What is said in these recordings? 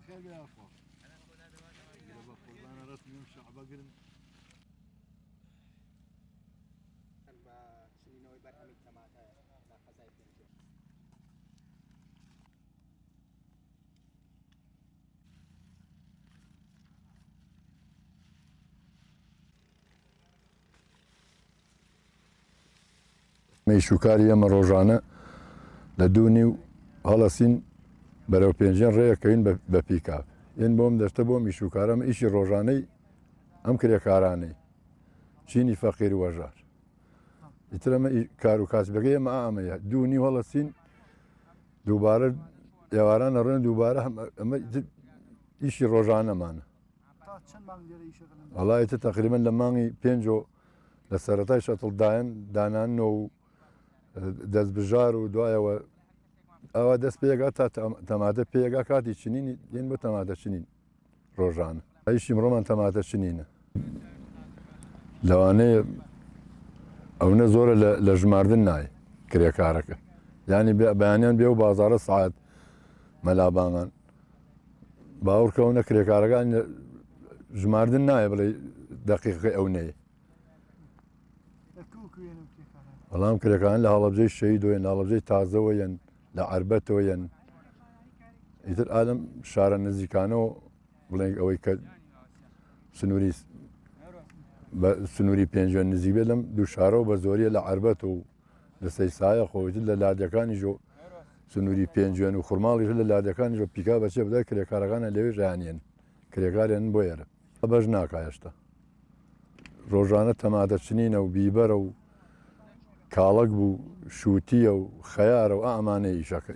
خير يا اخوان. يلا قربان رسمي يمشي عبقرن. ميشوكاري ئەمە ڕۆژانە لە 2 هەڵەسین بەرەو پێنجیان ڕێیەکەوین بە پیکاپ. یەن بۆم دەشتە بۆ میشوکارەمە ئیشی ڕۆژانەی ئەم کرێکارانەی چینی فەقیر وەژار. ئیتر ئەمە کار و کاسبەکەی ئەمە ئەمەیە 2 هەڵەسین دووبارە ئێواران ئەڕێن دووبارە ئەمە ئیشی ڕۆژانەمانە. وەڵایەتە تەقریبەن لە مانگی 5 لە سەرەتای شەتڵدایەن دانانەوە و دەستبژار و دوایەوە ئەوە دەست پێگا تا تەماتە پێگا کاتی چنینی دێن بۆ تەماتە چنین ڕۆژانە. ئەیشی مرۆمان تەماتە چنینە. لەوانەیە ئەوە زۆرە لە ژماردن نایە کرێکارەکە. یعنی بەیانیان بێ و بازارە ساعت مەلابانان باوەڕکەونە کرێکارەکان ژماردن نایە بڵێ دەقیقەکەی ئەو نەیە. بەڵام کرێکان لە هەڵەبجەی شەهیدۆیەن لە هەڵەبجەی تازەوەیەن لە عەربەتەوەیەن. ئیتر ئادەم شارە نزیکانەوە بڵێ ئەوەی کە سنووری پێنجوێن نزیک بێت لەم دوو شارەوە بە زۆریە لە عەربەت و لە سەیسایە خۆیتر لە لادەکانی ژۆ سنووری پێنجوێن و خوڕماڵیش لە لادەکانی ژۆ پیکا بەچێ بدای کرێکارەکانە لەوێ ژیانیان کرێکاریان بۆ ئێرە بەش ناکایشتا. ڕۆژانە تەماتە چنینە و بیبەرە و کاڵک بوو شووتیە و خەیارە و ئامانەی ئیشەکە.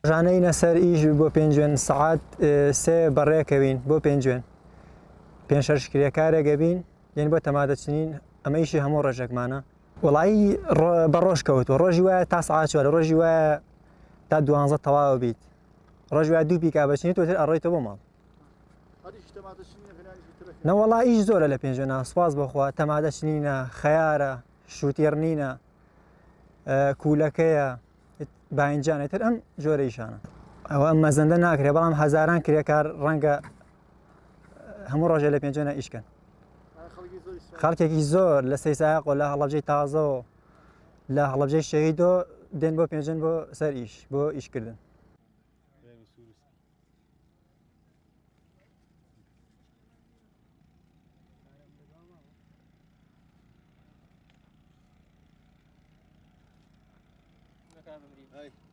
ڕۆژانەی نەسەر ئیش بۆ پێنجوێن سەعات 3 بەڕێکەوین بۆ پێنجوێن 5-6 کرێکارێکە بین دێن بۆ تەماتە چنین. ئەمە ئیشی هەموو ڕۆژێکمانە. وەڵایی بە ڕۆژ کەوتوە ڕۆژی وایە تا سەعات 4 ڕۆژی وایە تا 12 تەواو بیت. ڕۆژی وایە 2 پیکا بەچنیت وتر ئەڕۆیتەوە بۆ ماڵ. نەوەڵا ئیش زۆرە لە پێنجوێنە سوپاس بەخوا تەماتە چنینە خەیارە شووتێڕنینە کوولەکەیە باینجانێتر ئەم جۆرە ئیشانە. ئەوە ئەم مەزەندە ناکرێت بەڵام هەزاران کرێکار ڕەنگە هەموو ڕۆژێ لە پێنجوێنە ئیشکەن. خەڵکێکی زۆر لە سەیسایق و لە هەڵەبجەی تازە و لە هەڵەبجەی شەهیدۆ دێن بۆ پێنجوێن بۆ سەر ئیش بۆ ئیشکردن. Hey.